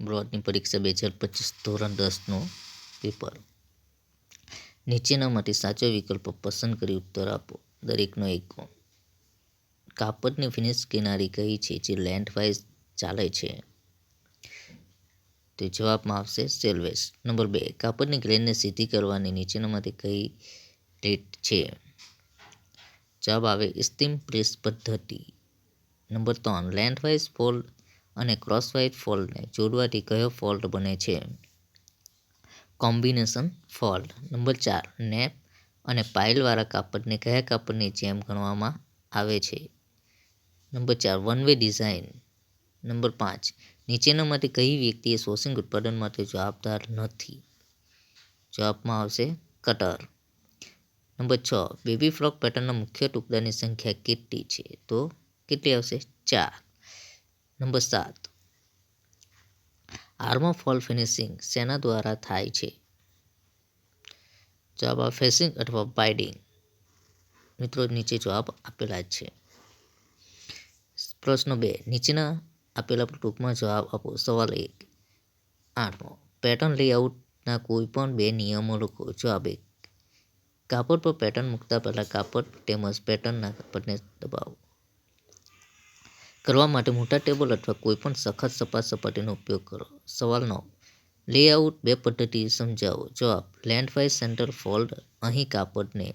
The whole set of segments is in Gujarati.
બોર્ડની પરીક્ષા 2025 ધોરણ 10નું પેપર. નીચેનામાંથી સાચો વિકલ્પ પસંદ કરી ઉત્તર આપો. દરેકનો એક ગુણ. કાપડની ફિનિશ કિનારી કઈ છે જે લેન્થવાઇઝ ચાલે છે? તો જવાબમાં આવશે સેલ્વેજ. નંબર 2, કાપડની ગ્રેનને સીધી કરવાની નીચેનામાંથી કઈ રીત છે? જવાબ આવે સ્ટીમ પ્રેસ પદ્ધતિ. નંબર 3, લેન્થવાઇઝ ફોલ્ડ અને ક્રોસવાઇઝ ફોલ્ડને જોડવાથી કયો ફોલ્ડ બને છે? Combination fold. નંબર 4, નેપ અને પાઇલવાળા કાપડને કયા કાપડની જેમ ગણવામાં આવે છે? Number 4, one way design. Number 5, નીચેનામાંથી કઈ વ્યક્તિએ સોસિંગ ઉત્પાદન માટે જવાબદાર નથી? જવાબમાં આવશે કટર. નંબર 6, બેબી ફ્રોક પેટર્નના મુખ્ય ટુકડાની સંખ્યા કેટલી છે? તો કેટલી આવશે? 4. નંબર 7, આર્મ ફોલ ફિનિશિંગ શેના દ્વારા થાય છે? જવાબ આવે ફેસિંગ અથવા બાઇડિંગ. મિત્રો નીચે જવાબ આપેલા છે. પ્રશ્ન 2, નીચેના આપેલા ટૂંકમાં જવાબ આપો. સવાલ 1, 8મો, પેટર્ન લેઆઉટના કોઈ પણ 2 નિયમો લખો. જવાબ 1, કાપડ પર પેટર્ન મૂકતા પહેલા કાપડ તેમજ પેટર્નના કાપડને દબાવો. કરવા માટે મોટા ટેબલ અથવા કોઈપણ સખત સપાટ સપાટીનો ઉપયોગ કરો. સવાલ 9, લેઆઉટ 2 પદ્ધતિ સમજાવો. જવાબ, લેન્થવાઇઝ સેન્ટર ફોલ્ડ. અહીં કાપડને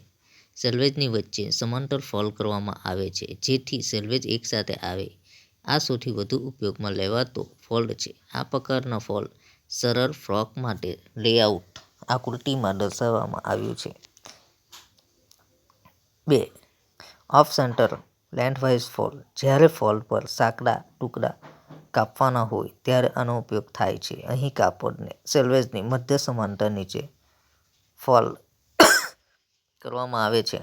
સેલ્વેજની વચ્ચે સમાંતર ફોલ્ડ કરવામાં આવે છે જેથી સેલ્વેજ એકસાથે આવે. આ સૌથી વધુ ઉપયોગમાં લેવાતો ફોલ્ડ છે. આ પ્રકારના ફોલ્ડ સરળ ફ્રોક માટે લેઆઉટ આકૃતિમાં દર્શાવવામાં આવ્યું છે. 2, ઓફ સેન્ટર લેન્થવાઇઝ ફોલ્ડ. જ્યારે ફોલ્ડ પર સાંકડા ટુકડા કાપવાના હોય ત્યારે આનો ઉપયોગ થાય છે. અહીં કાપડને સેલ્વેજની મધ્ય સમાંતર નીચે ફોલ્ડ કરવામાં આવે છે.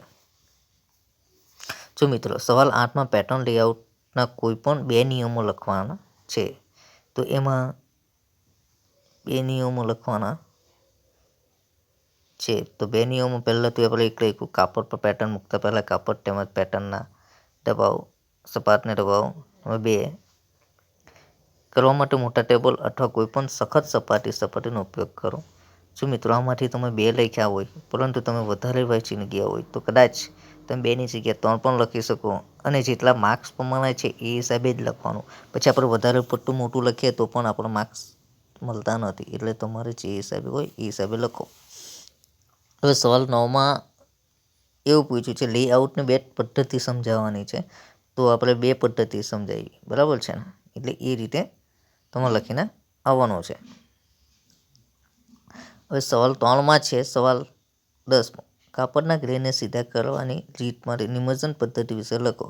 જો મિત્રો સવાલ 8માં પેટર્ન લેઆઉટના કોઈ પણ 2 નિયમો લખવાના છે તો એમાં 2 નિયમો લખવાના છે. તો 2 નિયમો પહેલાં તો આપણે એક લખ્યું, કાપડ પર પેટર્ન મૂકતા પહેલાં કાપડ તેમજ પેટર્નના દબાવો, સપાટને દબાવો. હવે 2, કરવા માટે મોટા ટેબલ અથવા કોઈપણ સખત સપાટીનો ઉપયોગ કરો. જો મિત્રો આમાંથી તમે 2 લખ્યા હોય પરંતુ તમે વધારે વાંચીને ગયા હોય તો કદાચ તમે 2ની જગ્યાએ 3 પણ લખી શકો અને જેટલા માર્ક્સ પ્રમાણે છે એ હિસાબે જ લખવાનું. પછી આપણે વધારે પડતું મોટું લખીએ તો પણ આપણને માર્ક્સ મળતા નથી. એટલે તમારે જે હિસાબે હોય એ હિસાબે લખો. હવે સવાલ 9માં એવું પૂછ્યું છે લેઆઉટની 2 પદ્ધતિ સમજાવવાની છે તો આપણે 2 પદ્ધતિ સમજાવી. બરાબર છે ને? એટલે એ રીતે તમે લખીને આવવાનો છે. હવે સવાલ 3માં છે સવાલ 10મો, કાપડના ગ્રેનને સીધા કરવાની રીત માટે નિમજ્જન પદ્ધતિ વિશે લખો.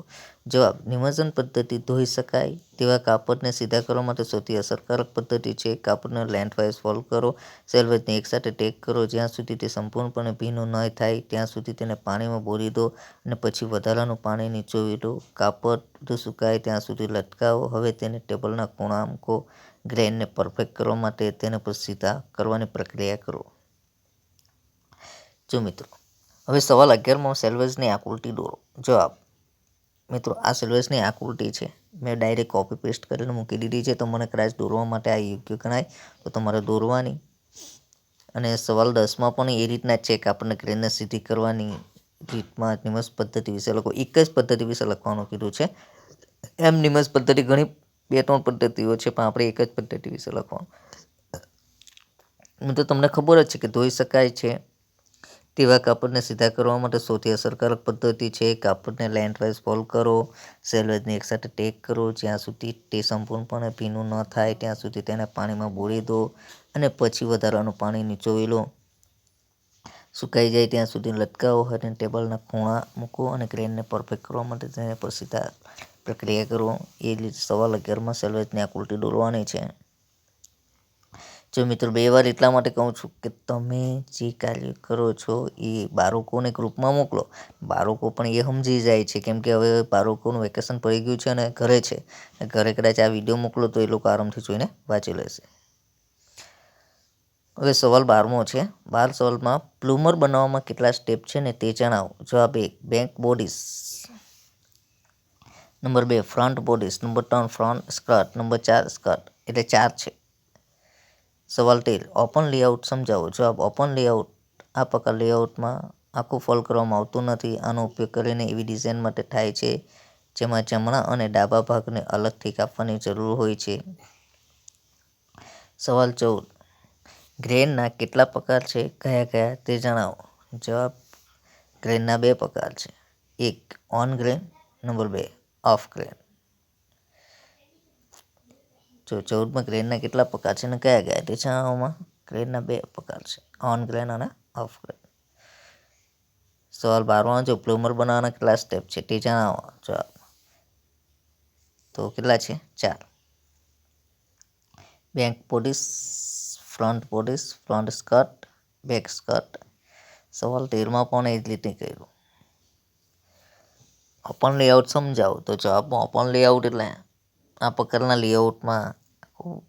જવાબ, નિમજ્જન પદ્ધતિ ધોઈ શકાય તેવા કાપડને સીધા કરવા માટે સૌથી અસરકારક પદ્ધતિ છે. કાપડને લેન્થવાઇઝ ફોલ્ડ કરો. સેલ્વેજને એકસાથે ટેક કરો. જ્યાં સુધી તે સંપૂર્ણપણે ભીનું ન થાય ત્યાં સુધી તેને પાણીમાં બોળી દો અને પછી વધારાનું પાણી નીચોવી દો. કાપડ સુકાય ત્યાં સુધી લટકાવો. હવે તેને ટેબલના ખૂણા મૂકો. ગ્રેનને પરફેક્ટ કરવા માટે તેને પર સીધા કરવાની પ્રક્રિયા કરો. જો મિત્રો હવે સવાલ 11માં સેલ્વેજની આકૃતિ દોરો. જવાબ, મિત્રો આ સેલ્વેજની આકૃતિ છે. મેં ડાયરેક્ટ કોપી પેસ્ટ કરીને મૂકી દીધી છે. તો મને કદાચ દોરવા માટે આ યોગ્ય ગણાય તો તમારે દોરવાની. અને સવાલ 10માં પણ એ રીતના જ છે કે આપણને ગ્રેનને સીધી કરવાની રીતમાં નિમજ પદ્ધતિ વિશે લખો. એક જ પદ્ધતિ વિશે લખવાનું કીધું છે. એમ નિમજ પદ્ધતિ ઘણી 2-3 પદ્ધતિઓ છે પણ આપણે એક જ પદ્ધતિ વિશે લખવાનું. મિત્રો તમને ખબર જ છે કે ધોઈ શકાય છે તેવા કાપડને સીધા કરવા માટે સૌથી અસરકારક પદ્ધતિ છે કાપડને લેન્થવાઇઝ ફોલ્ડ કરો. સેલ્વેજને એકસાથે ટેક કરો. જ્યાં સુધી તે સંપૂર્ણપણે ભીનું ન થાય ત્યાં સુધી તેને પાણીમાં બોળી દો અને પછી વધારાનું પાણી નીચોવી લો. સુકાઈ જાય ત્યાં સુધી લટકાવો અને ટેબલના ખૂણા મૂકો અને ગ્રેનને પરફેક્ટ કરવા માટે તેને પર સીધા પ્રક્રિયા કરો. એ રીતે સવાલ 11માં સેલ્વેજની આકૃતિ દોરવાની છે. જો મિત્રો 2 વાર એટલા માટે કહું છું કે તમે જે કાર્ય કરો છો એ બાળકોને ગ્રુપમાં મોકલો. બાળકો પણ એ સમજી જાય છે કેમ કે હવે બાળકોનું વેકેશન પડી ગયું છે અને ઘરે છે. ઘરે કદાચ આ વિડીયો મોકલો તો એ લોકો આરામથી જોઈને વાંચી લેશે. હવે સવાલ 12મો છે. 12 સવાલમાં પ્લુમર બનાવવામાં કેટલા સ્ટેપ છે ને તે જણાવો. જવાબ 1, back bodies. Number 2, front bodies. Number 3, front skirt. Number 4, skirt. એટલે 4 છે. સવાલ 13 ઓપન લેઆઉટ સમજાવો. જવાબ ઓપન લેઆઉટ આ પ્રકાર લેઆઉટમાં આખું ફોલ્ડ કરવામાં આવતું નથી. આનો ઉપયોગ કરીને એવી ડિઝાઇન માટે થાય છે જેમાં જમણા અને ડાબા ભાગને અલગથી કાપવાની જરૂર હોય છે. સવાલ 14 ગ્રેનના કેટલા પ્રકાર છે? કયા કયા તે જણાવો. જવાબ ગ્રેનના 2 પ્રકાર છે. 1 on grain, number 2 of grain. જો 14માં ગ્રેનના કેટલા પ્રકાર છે અને કયા કયા તે જણાવવામાં ગ્રેનના 2 પ્રકાર છે, ઓન ગ્રેન અને ઓફ ગ્રેન. સવાલ 12માં જો પ્લુમર બનાવવાના કેટલા સ્ટેપ છે તે જણાવો. જવાબ તો કેટલા છે? 4. Back bodies, front skirt, back skirt. સવાલ 13માં પણ એ જ રીતે કર્યું. ઓપન લેઆઉટ સમજાવો. તો જવાબમાં ઓપન લેઆઉટ એટલે આ પ્રકારના લેઆઉટમાં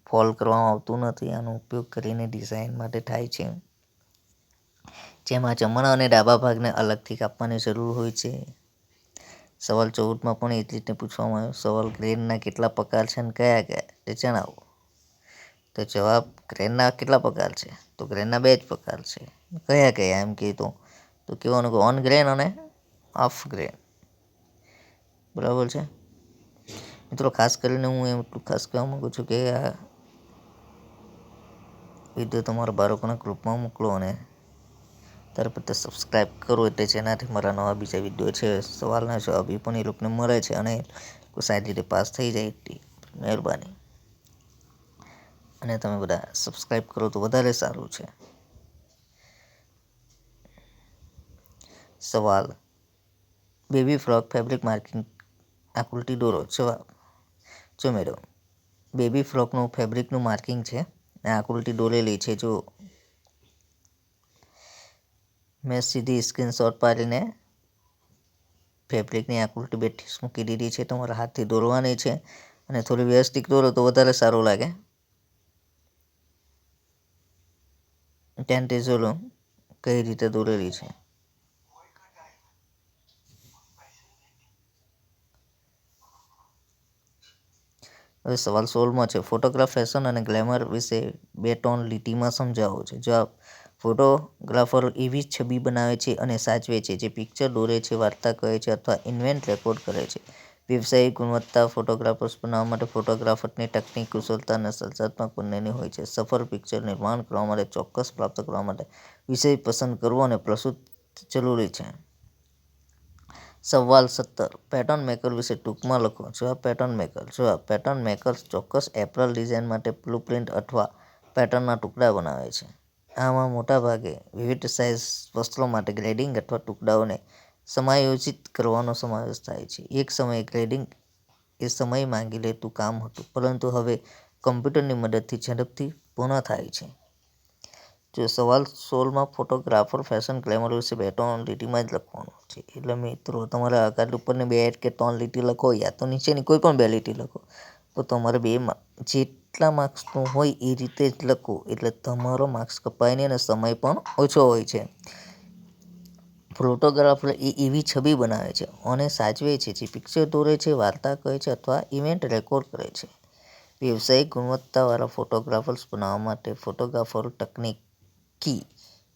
ફોલ્ડ કરવામાં આવતું નથી. આનો ઉપયોગ કરીને ડિઝાઇન માટે થાય છે જેમાં જમણા અને ડાબા ભાગને અલગથી કાપવાની જરૂર હોય છે. સવાલ 14માં પણ એ જ રીતે પૂછવામાં આવ્યો. સવાલ ગ્રેનના કેટલા પ્રકાર છે અને કયા કયા તે જણાવો. તો જવાબ ગ્રેનના કેટલા પ્રકાર છે? તો ગ્રેનના 2 જ પ્રકાર છે. કયા કયા એમ કીધું તો કહેવાનું કે ઓન ગ્રેન અને ઓફ ગ્રેન. બરાબર છે મિત્રો. ખાસ કરીને હું એટલું ખાસ કહેવા માગું છું કે આ વિડીયો તમારા બાળકોના ગ્રુપમાં મોકલો અને ત્યાર પછી સબસ્ક્રાઈબ કરો એટલે જેનાથી મારા નવા બીજા વિડીયો છે સવાલના જવાબ એ પણ એ લોકોને મળે છે અને સારી રીતે પાસ થઈ જાય એટલી મહેરબાની. અને તમે બધા સબસ્ક્રાઈબ કરો તો વધારે સારું છે. સવાલ બેબી ફ્રોક ફેબ્રિક માર્કિંગ આકૃતિ દોરો. જવાબ જો મેડમ બેબી ફ્રોકનું ફેબ્રિકનું માર્કિંગ છે. આ આકૃતિ દોરેલી છે. જો મેં સીધી સ્ક્રીનશોટ પાડીને ફેબ્રિકની આકૃતિ 32 મૂકી દીધી છે. તમારા હાથથી દોરવાની છે અને થોડી વ્યવસ્થિત દોરો તો વધારે સારું લાગે. ત્યાંથી જોલો કઈ રીતે દોરેલી છે. હવે સવાલ 16માં છે. ફોટોગ્રાફ ફેશન અને ગ્લેમર વિશે 2 ટોન લીટીમાં સમજાવો છે. જવાબ ફોટોગ્રાફર એવી છબી બનાવે છે અને સાચવે છે જે પિક્ચર દોરે છે, વાર્તા કહે છે અથવા ઇવેન્ટ રેકોર્ડ કરે છે. વ્યવસાયિક ગુણવત્તા ફોટોગ્રાફર્સ બનાવવા માટે ફોટોગ્રાફરની ટેકનિક, કુશળતા અને સર્જનાત્મક બંનેની હોય છે. સફળ પિક્ચર નિર્માણ કરવા માટે ચોક્કસ પ્રાપ્ત કરવા માટે વિષય પસંદ કરવો અને પ્રસ્તુત જરૂરી છે. સવાલ 17 પેટર્ન મેકર વિશે ટૂંકમાં લખો. જવાબ પેટર્ન મેકર. જવાબ પેટર્ન મેકર્સ ચોક્કસ એપરલ ડિઝાઇન માટે બ્લુપ્રિન્ટ અથવા પેટર્નના ટુકડા બનાવે છે. આમાં મોટાભાગે વિવિધ સાઇઝ વસ્ત્રો માટે ગ્રેડિંગ અથવા ટુકડાઓને સમાયોજિત કરવાનો સમાવેશ થાય છે. એક સમયે ગ્રેડિંગ એ સમય માંગી લેતું કામ હતું, પરંતુ હવે કમ્પ્યુટરની મદદથી ઝડપથી પૂર્ણ થાય છે. જો સવાલ 16માં ફોટોગ્રાફર ફેશન ગ્લેમર વિશે 2 ટોન લીટીમાં જ લખવાનું છે. એટલે મિત્રો તમારે આગળ ઉપરની 2 કે 3 લીટી લખો યા તો નીચેની કોઈ પણ 2 લીટી લખો તો તમારે 2માં જેટલા માર્ક્સનું હોય એ રીતે જ લખો એટલે તમારો માર્ક્સ કપાય નહીં અને સમય પણ ઓછો હોય છે. ફોટોગ્રાફર એવી છબી બનાવે છે અને સાચવે છે જે પિક્ચર દોરે છે, વાર્તા કહે છે અથવા ઇવેન્ટ રેકોર્ડ કરે છે. વ્યવસાયિક ગુણવત્તાવાળા ફોટોગ્રાફર્સ બનાવવા માટે ફોટોગ્રાફરો તકનીકી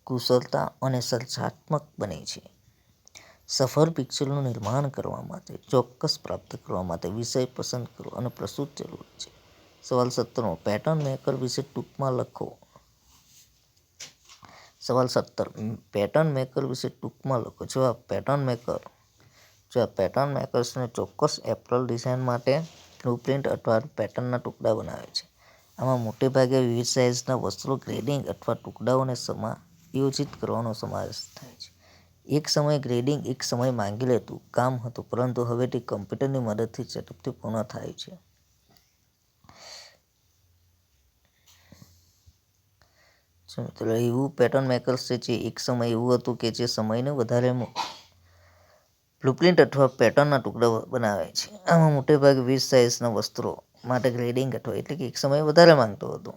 કુશળતા અને સર્જનાત્મક બને છે. સફળ પિક્ચરનું નિર્માણ કરવા માટે ચોક્કસ પ્રાપ્ત કરવા માટે વિષય પસંદ કરો અને પ્રસ્તુત જરૂરી છે. સવાલ 17 પેટર્ન મેકર વિશે ટૂંકમાં લખો. સવાલ 17 પેટર્ન મેકર વિશે ટૂંકમાં લખો. જવાબ પેટર્ન મેકર. જવાબ પેટર્ન મેકર્સને ચોક્કસ એપરલ ડિઝાઇન માટે બ્લુપ્રિન્ટ અથવા પેટર્નના ટુકડા બનાવે છે. આમાં મોટેભાગે વિવિધ સાઇઝના વસ્ત્રો ગ્રેડિંગ અથવા ટુકડાઓને સમાયોજિત કરવાનો સમાવેશ થાય છે. એક સમયે ગ્રેડિંગ એક સમય માંગી લેતું કામ હતું, પરંતુ હવે તે કમ્પ્યુટરની મદદથી ઝડપથી પૂર્ણ થાય છે. મિત્રો એવું પેટર્ન મેકર્સ છે જે એક સમય એવું હતું કે જે સમયને વધારે બ્લુપ્રિન્ટ અથવા પેટર્નના ટુકડા બનાવે છે. આમાં મોટેભાગે 20 સાઇઝના વસ્ત્રો માટે ગ્રેડિંગ અથવા એટલે કે એક સમય વધારે માંગતો હતો.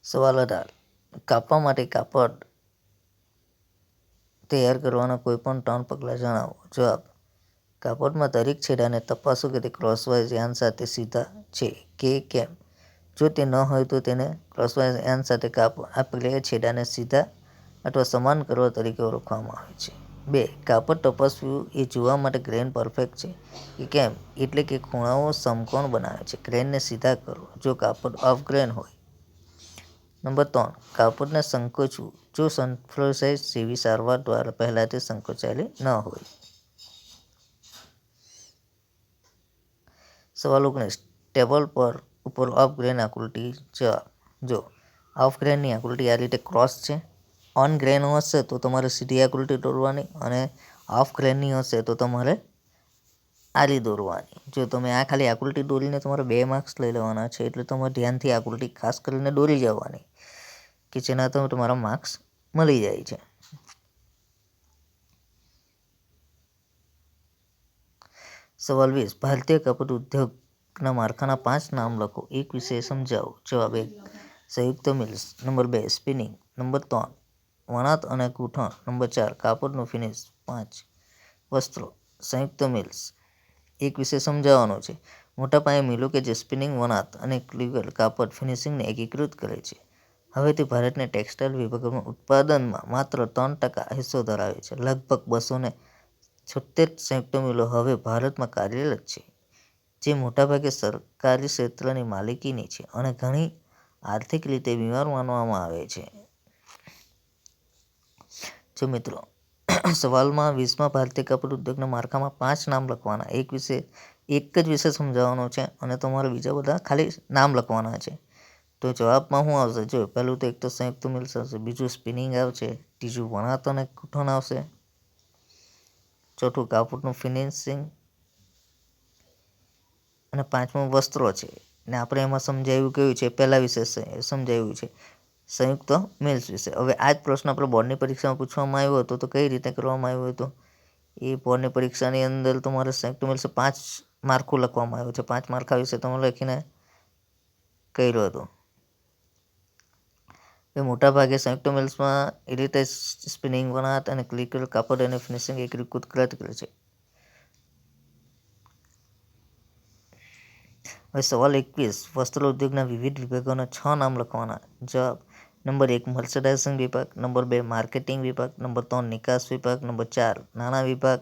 સવાલ 18 કાપવા માટે કાપડ તૈયાર કરવાના કોઈ પણ 3 પગલાં જણાવો. જવાબ કાપડમાં દરેક છેડાને તપાસો કે તે ક્રોસવાઇઝ યાર્ન સાથે સીધા છે કે કેમ. જો તે ન હોય તો તેને ક્રોસવાઇઝ યાર્ન સાથે કાપો. આ પ્રક્રિયા છેડાને સીધા અથવા સમાન કરવા તરીકે ઓળખવામાં આવે છે. 2. કાપડ તપાસવું એ જોવા માટે ગ્રેન પરફેક્ટ છે કે કેમ, એટલે કે ખૂણાઓ સમકોણ બનાવે છે. ગ્રેનને સીધા કરો જો કાપડ ઓફ ગ્રેન હોય. નંબર 3. કાપડને સંકોચવું જો સનફ્લાવર સાઇઝ જેવી સારવાર દ્વારા પહેલાથી સંકોચાયેલી ન હોય. સવાલ 19. ટેબલ પર ઉપર ઓફ ગ્રેન આકૃતિ. જવાબ: જો ઓફ ગ્રેનની આકૃતિ આ રીતે ક્રોસ છે, ઓન ગ્રેન હશે તો તમારે સીધી આકૃતિ દોરવાની, અને ઓફ ગ્રેનની હશે તો તમારે આડી દોરવાની. જો તમે આ ખાલી આકૃતિ દોરીને તમારે 2 માર્ક્સ લઈ લેવાના છે, એટલે તમારે ધ્યાનથી આકૃતિ ખાસ કરીને દોરી જવાની, કે જેના તો તમારા માર્ક્સ મળી જાય છે. સવાલ 20. ભારતીય કાપડ ઉદ્યોગના માળખાના 5 નામ લખો. એક વિશે સમજાવો. જવાબ: 1. સંયુક્ત મિલ્સ. નંબર 2. સ્પિનિંગ. નંબર 3. વણાટ અને ગૂંથણ. નંબર 4. કાપડનું ફિનિશ. 5. વસ્ત્રો. સંયુક્ત મિલ્સ. એક વિશે સમજાવવાનો છે. મોટા પાયે મિલો કે જે સ્પિનિંગ, વણાટ અને ક્લિવેજ કાપડ ફિનિશિંગને એકીકૃત કરે છે. હવે તે ભારતના ટેક્સટાઇલ વિભાગમાં ઉત્પાદનમાં માત્ર 3% હિસ્સો ધરાવે છે. લગભગ 276 સંયુક્ત મિલો હવે ભારતમાં કાર્યરત છે, જે મોટાભાગે સરકારી ક્ષેત્રની માલિકીની છે અને ઘણી આર્થિક રીતે બીમાર માનવામાં આવે છે. જો મિત્રો, સવાલમાં 20માં ભારતીય કાપડ ઉદ્યોગના માળખામાં 5 નામ લખવાના. એક જ વિશે સમજાવવાનો છે અને તમારે બીજા બધા ખાલી નામ લખવાના છે. તો જવાબમાં શું આવશે? જો પહેલું તો એક તો સંયુક્ત મિલ્સ આવશે, બીજું સ્પિનિંગ આવશે, ત્રીજું વણાટ અને ગૂંથણ આવશે, ચોથું કાપડનું ફિનિશિંગ, અને 5મું વસ્ત્રો છે. ને આપણે એમાં સમજાવ્યું કયું છે? પહેલા વિશે સમજાવ્યું છે સંયુક્ત મિલ્સ વિશે. હવે આ જ પ્રશ્ન આપણે બોર્ડની પરીક્ષામાં પૂછવામાં આવ્યો હતો, તો કઈ રીતે કરવામાં આવ્યો હતો? એ બોર્ડની પરીક્ષાની અંદર તમારે સંયુક્ત મિલ્સ 5 માળખું લખવામાં આવ્યું છે. 5 માળખા વિશે તમે લખીને કર્યો હતો. એ મોટાભાગે સંયુક્ત મિલ્સમાં એ રીતે સ્પિનિંગ, વણાટ અને ક્લિવેજ કાપડ અને ફિનિશિંગ એકીકૃત કરે છે. હવે સવાલ 21. વસ્ત્ર ઉદ્યોગના વિવિધ વિભાગોના 6 નામ લખવાના. જવાબ: નંબર 1 મર્ચેન્ડાઇઝિંગ વિભાગ. નંબર 2 માર્કેટિંગ વિભાગ. નંબર 3 નિકાસ વિભાગ. નંબર 4 નાણાં વિભાગ.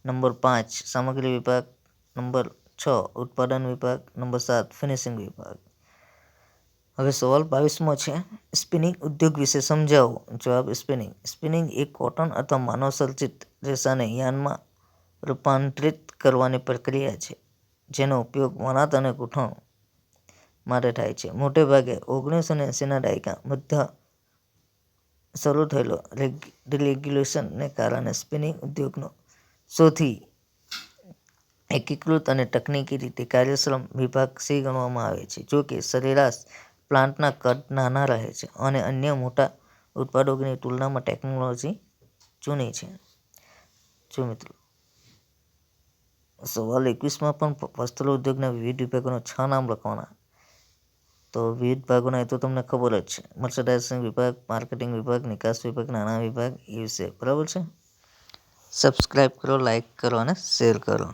નંબર 5 સામગ્રી વિભાગ. નંબર 6 ઉત્પાદન વિભાગ. નંબર 7 ફિનિશિંગ વિભાગ. હવે સવાલ 22મો છે. સ્પિનિંગ ઉદ્યોગ વિશે સમજાવો. જવાબ: સ્પિનિંગ. સ્પિનિંગ એ કોટન અથવા માનવ સર્જિત રેસાને યાર્નમાં રૂપાંતરિત કરવાની પ્રક્રિયા છે, જેનો ઉપયોગ વણાટ અને ગૂંથણ માટે થાય છે. મોટે ભાગે 1980ના દાયકા મધ્ય શરૂ થયેલા ડિરેગ્યુલેશનને કારણે સ્પિનિંગ ઉદ્યોગનો સૌથી એકીકૃત અને તકનીકી રીતે કાર્યક્ષમ વિભાગ સી ગણવામાં આવે છે. જો કે, સરેરાશ પ્લાન્ટના કદ નાના રહે છે અને અન્ય મોટા ઉત્પાદકોની તુલનામાં ટેકનોલોજી જૂની છે. જો મિત્રો, સવાલ 21માં પણ વસ્ત્ર ઉદ્યોગના વિવિધ વિભાગોના 6 નામ લખવાના. તો વિવિધ વિભાગોના એ તો તમને ખબર જ છે. મર્ચેન્ડાઇઝિંગ વિભાગ, માર્કેટિંગ વિભાગ, નિકાસ વિભાગ, નાણાં વિભાગ, એ વિશે. બરાબર છે. સબસ્ક્રાઈબ કરો, લાઈક કરો અને શેર કરો.